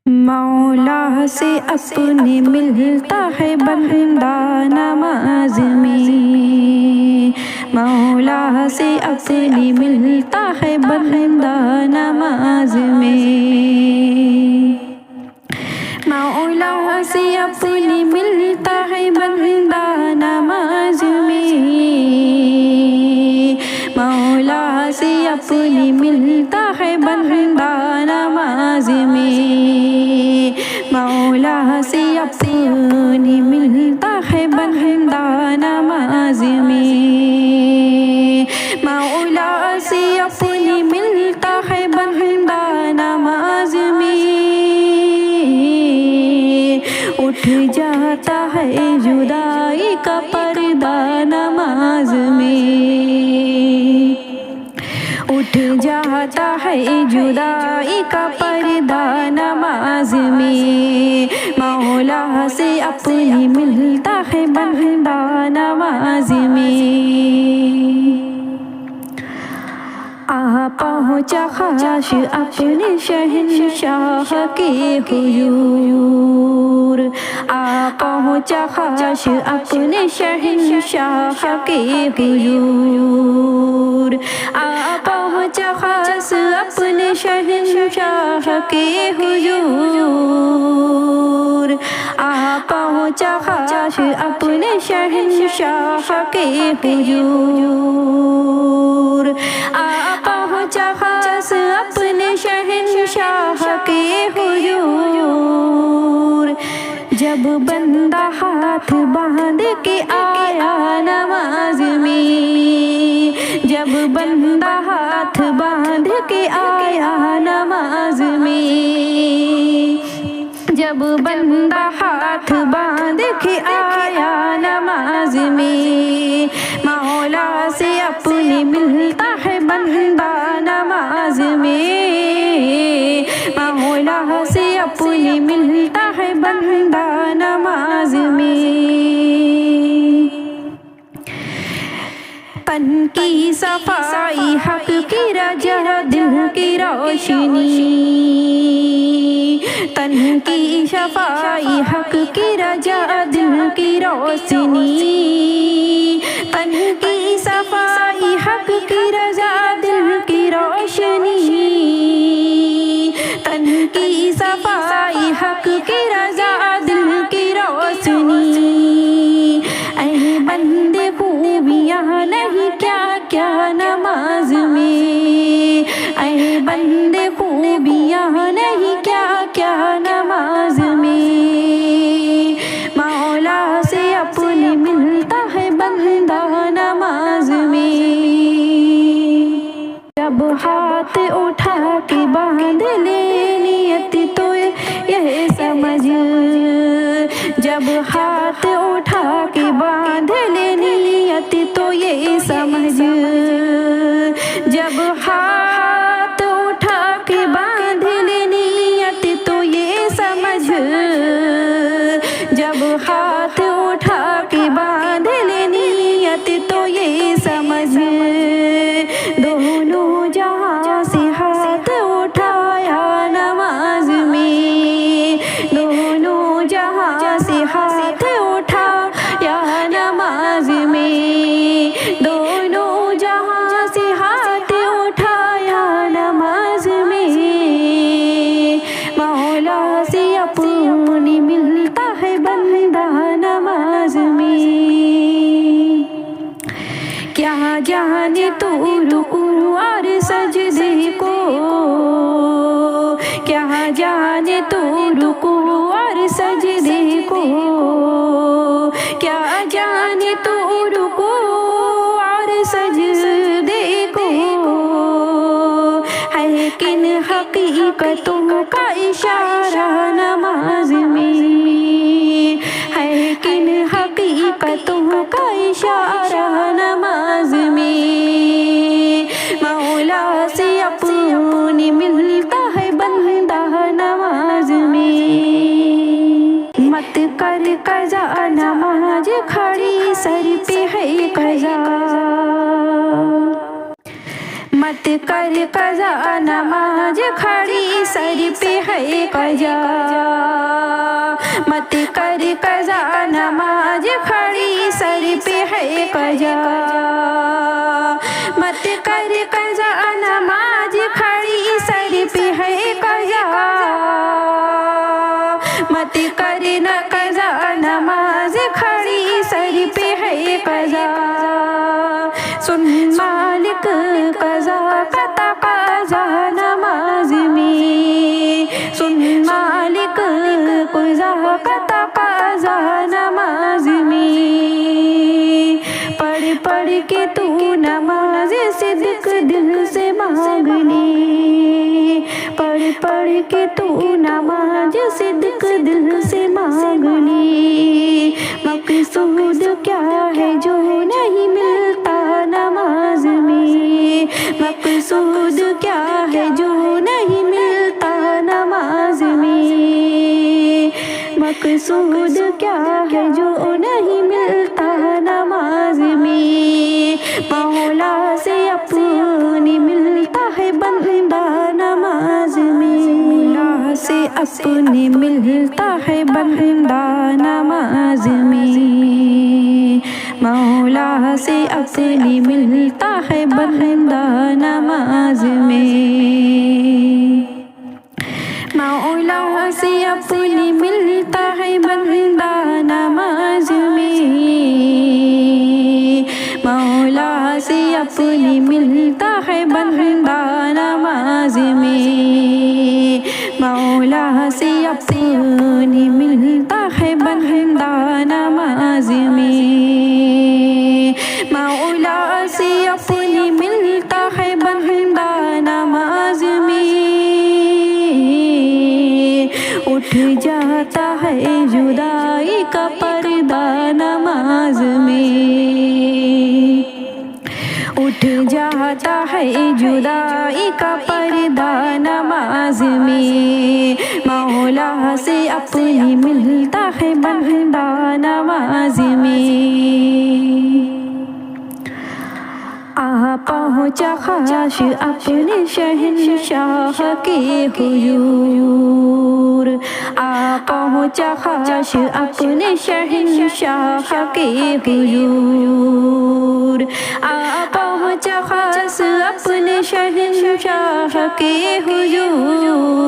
مولا سے اپنے ملتا ہے بندہ نماز میں، مولا سے اپنے ملتا ہے بندہ نماز میں، مولا سے اپنے ملتا ہے بندہ نماز میں، مولا سے اپنے ملتا ہے بندہ نماز میں، مولا سے اپنے ملتا ہے بندہ نماز میں، مولا سے اپنے ملتا ہے بندہ نماز میں، اٹھ جاتا ہے جدائی کا پردہ نماز میں، اٹھ جاتا ہے جدائی کا پردہ نماز میں، مولا سے اپنے ملتا ہے بندہ نماز میں، آ پہنچا خاش اپنے شہنشاہ کے حضور، آ پہنچا خاش اپنے شہنشاہ کے حضور، آ پہنچا خاص اپنے شہنشاہ کے حضور، آ پہنچا خاص اپنے شہنشاہ کے حضور، آ پہنچا خاص اپنے شہنشاہ کے حضور، جب بندہ ہاتھ باندھ کے آیا نماز میں، جب بندہ ہاتھ باندھ کے آیا نماز میں، جب بندہ ہاتھ باندھ کے آیا نماز میں، مولا سے اپنے ملتا ہے بندہ نماز میں، مولا سے اپنے ملتا ہے بندہ نماز میں، تن کی صفائی حق کی رجا دل کی روشنی، تن کی صفائی حق کی رجا دل کی روشنی، تن کی صفائی حق کی رجا دل کی روشنی، تن کی صفائی حق کی رجا دل کی روشنی، اے بندے خوبیاں نہیں کیا کیا نماز میں، اے بندے خوبیاں نہیں کیا کیا نماز میں، مولا سے اپنے ملتا ہے بندہ نماز میں، جب ہاتھ اٹھا کے باندھ لے نیت تو یہ سمجھ، جب ہاتھ اٹھا کے باندھ لے نیت تو یہ سمجھ، جب ہاتھ اٹھا کے باندھ لے نیت تو یہ سمجھ، جب ہاتھ اٹھا کے باندھ لے نیت تو یہ سمجھ، دونوں جہاں سے ہاتھ اٹھایا نماز میں، دونوں جہاں سے ہاتھ اٹھایا نماز میں، دونوں جہاں سے ہاتھ اٹھایا نماز میں، مولا سے اپنی ملتا ہے بندہ نماز میں، کیا جانے تو رکوع اور سجدے کو، کیا جانے تو رکوع اور سجدے کو، کیا جانے تو رکوع اور سجدے کو، ہے کن حقیقتوں کا اشارہ نماز میں، ہے کن حقیقتوں کا اشارہ نماز میں، مولا سے اپنی ملتا ہے بندہ نماز میں، مت کر قضا نماز کھڑی سر پہ ہے قضا، مت مت کر قضا نماز کھڑی سر پہ ہے قضا، مت کر قضا نماز کھڑی سر پہ ہے قضا، مت کر قضا نماز کھڑی سر پہ ہے قضا، مت کر نہ قضا نماز کھڑی سر پہ ہے قضا، سن مالک قضا کا تقاضا نماز میں، سن مالک قضا کا تقاضا نماز میں، پڑھ پڑھ کے تو نماز صدق دل سے مانگ لے، پڑھ پڑھ کے تو نماز صدق دل سے مانگ لے، مقصود کیا ہے جو نہیں ملتا نماز میں، مقصود کیا ہے جو نہیں ملتا نماز میں، مقصود کیا ہے جو نہیں ملتا نماز میں، مولا سے اپنی ملتا ہے بندہ نماز میں، مولا سے اپنی ملتا ہے بندہ نماز میں، مولا سے اپنی ملتا ہے بندہ نماز میں، مولا سے اپنی ملتا ہے بندہ نماز میں، مولا سے اپنی ملتا ہے بندہ نماز میں، مولا سے اپنی ملتا ہے بندہ نماز میں، مولا سے اپنی ملتا ہے بندہ نماز میں، اٹھ جاتا ہے جدائی کا پردہ نماز میں، اٹھ جاتا ہے جدائی کا پردہ نماز میں، مولا سے اپنی ملتا ہے بندہ نماز میں، آ پہنچا خاش اپنے شہنشاہ کے حضور، آ پہنچا خاش اپنے شہنشاہ کے حضور، آ پہنچا خاص اپنے شہنشاہ کے حضور،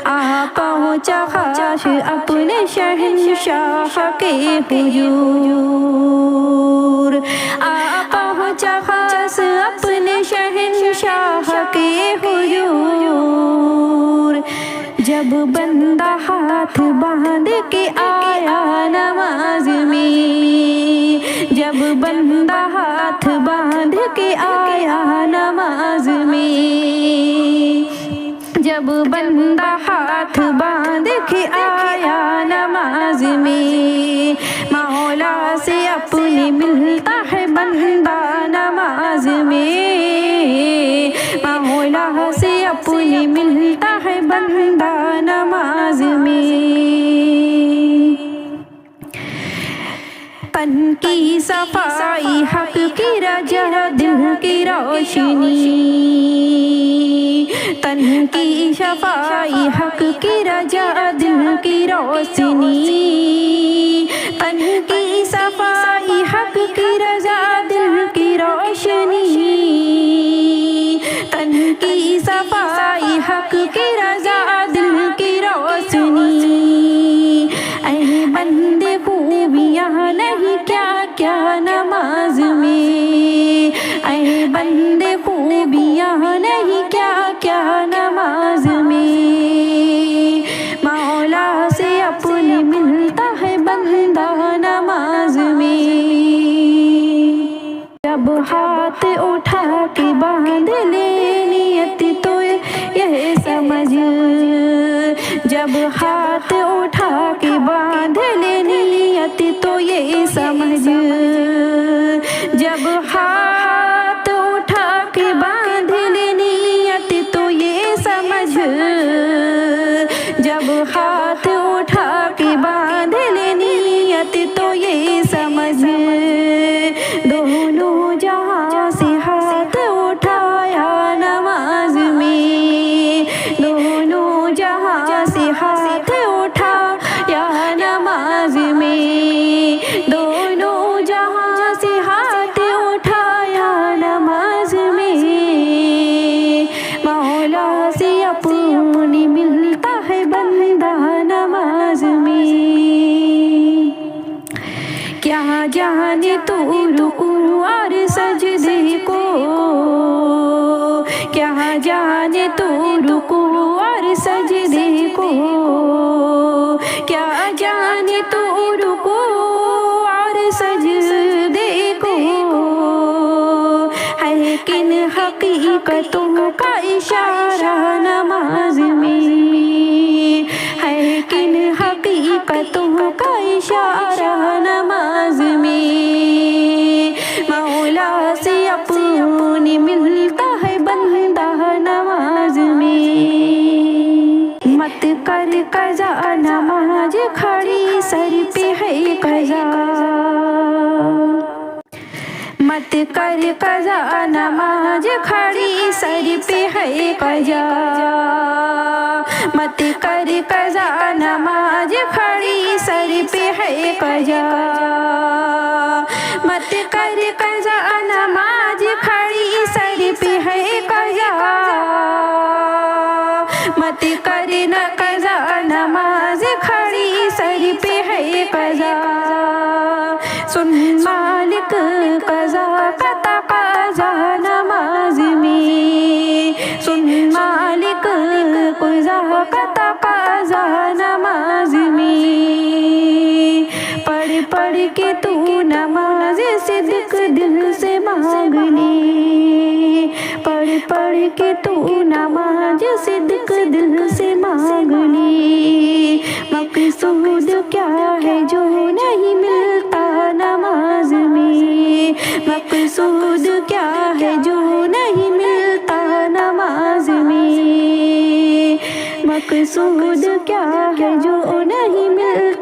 آ پہنچا خاص اپنے شہنشاہ کے حضور، آ پہنچا خاص اپنے شہنشاہ کے حضور، جب بندہ ہاتھ باندھ کے آیا نماز میں، جب بندہ ہاتھ باندھ کے آیا نماز میں، جب بندہ ہاتھ باندھ کے آیا نماز میں، مولا سے اپنی ملتا ہے بندہ نماز میں، مولا سے اپنی ملتا ہے بندہ نماز میں، تن کی صفائی حق کی رجا دل کی روشنی، تن کی صفائی حق کی رجا دل کی روشنی، تن کی صفائی حق کی رجا دل کی روشنی، تن کی صفائی حق کی رجا دل کی روشنی، اے بندے خوبیاں نہیں کیا کیا نماز میں، اے بندے خوبیاں نہیں کیا کیا نماز میں، مولا سے اپنی ملتا ہے بندہ نماز میں، جب ہاتھ اٹھا کے باندھ لے نیت تو یہ سمجھ، جب ہاتھ اٹھا کے باندھ لے نیت تو یہ سمجھ، جب ہاتھ اٹھا کے باندھ لے نیت تو یہ سمجھ، جب ہاتھ اٹھا کے باندھ لے نیت تو یہ سمجھ، دونوں جہاں سے ہاتھ سے ہاتھ اٹھایا نماز میں، دونوں جہاں سے ہاتھ اٹھایا نماز میں، مولا سے اپنی ملتا ہے بندہ نماز میں، کیا جانے تو رکوع اور سجدے کو، کیا جانے تو رکوع اور سجدے کو، کیا جانے تو رکوع اور سجدے کو، ہے کن حقیقتوں کا اشارہ نماز میں، ہے کن حقیقتوں کا اشارہ نماز میں، مولا سے اپنی ملتا ہے بندہ نماز میں، مت کر قضا نماز کھڑی سر پہ ہے قضا، مت کر قضا نماز کھڑی سر پہ ہے قضا، مت کر قضا نماز کھڑی سر پہ ہے قضا، مت کر قضا نماز کھڑی سر پہ ہے قضا، مت کر نہ قضا نماز کھڑی سر پہ ہے قضا، سن مالک قضا کا تقاضا نماز میں، سن مالک قضا کا تقاضا نماز میں، پڑھ پڑھ کے تو نماز صدق دل سے مانگ لی، پڑھ پڑھ کے تو نماز صدق دل سے مانگ لی، مقصود کیا ہے جو نہیں ملتا نماز میں، مقصود کیا ہے جو نہیں ملتا نماز میں، مقصود کیا ہے جو نہیں ملتا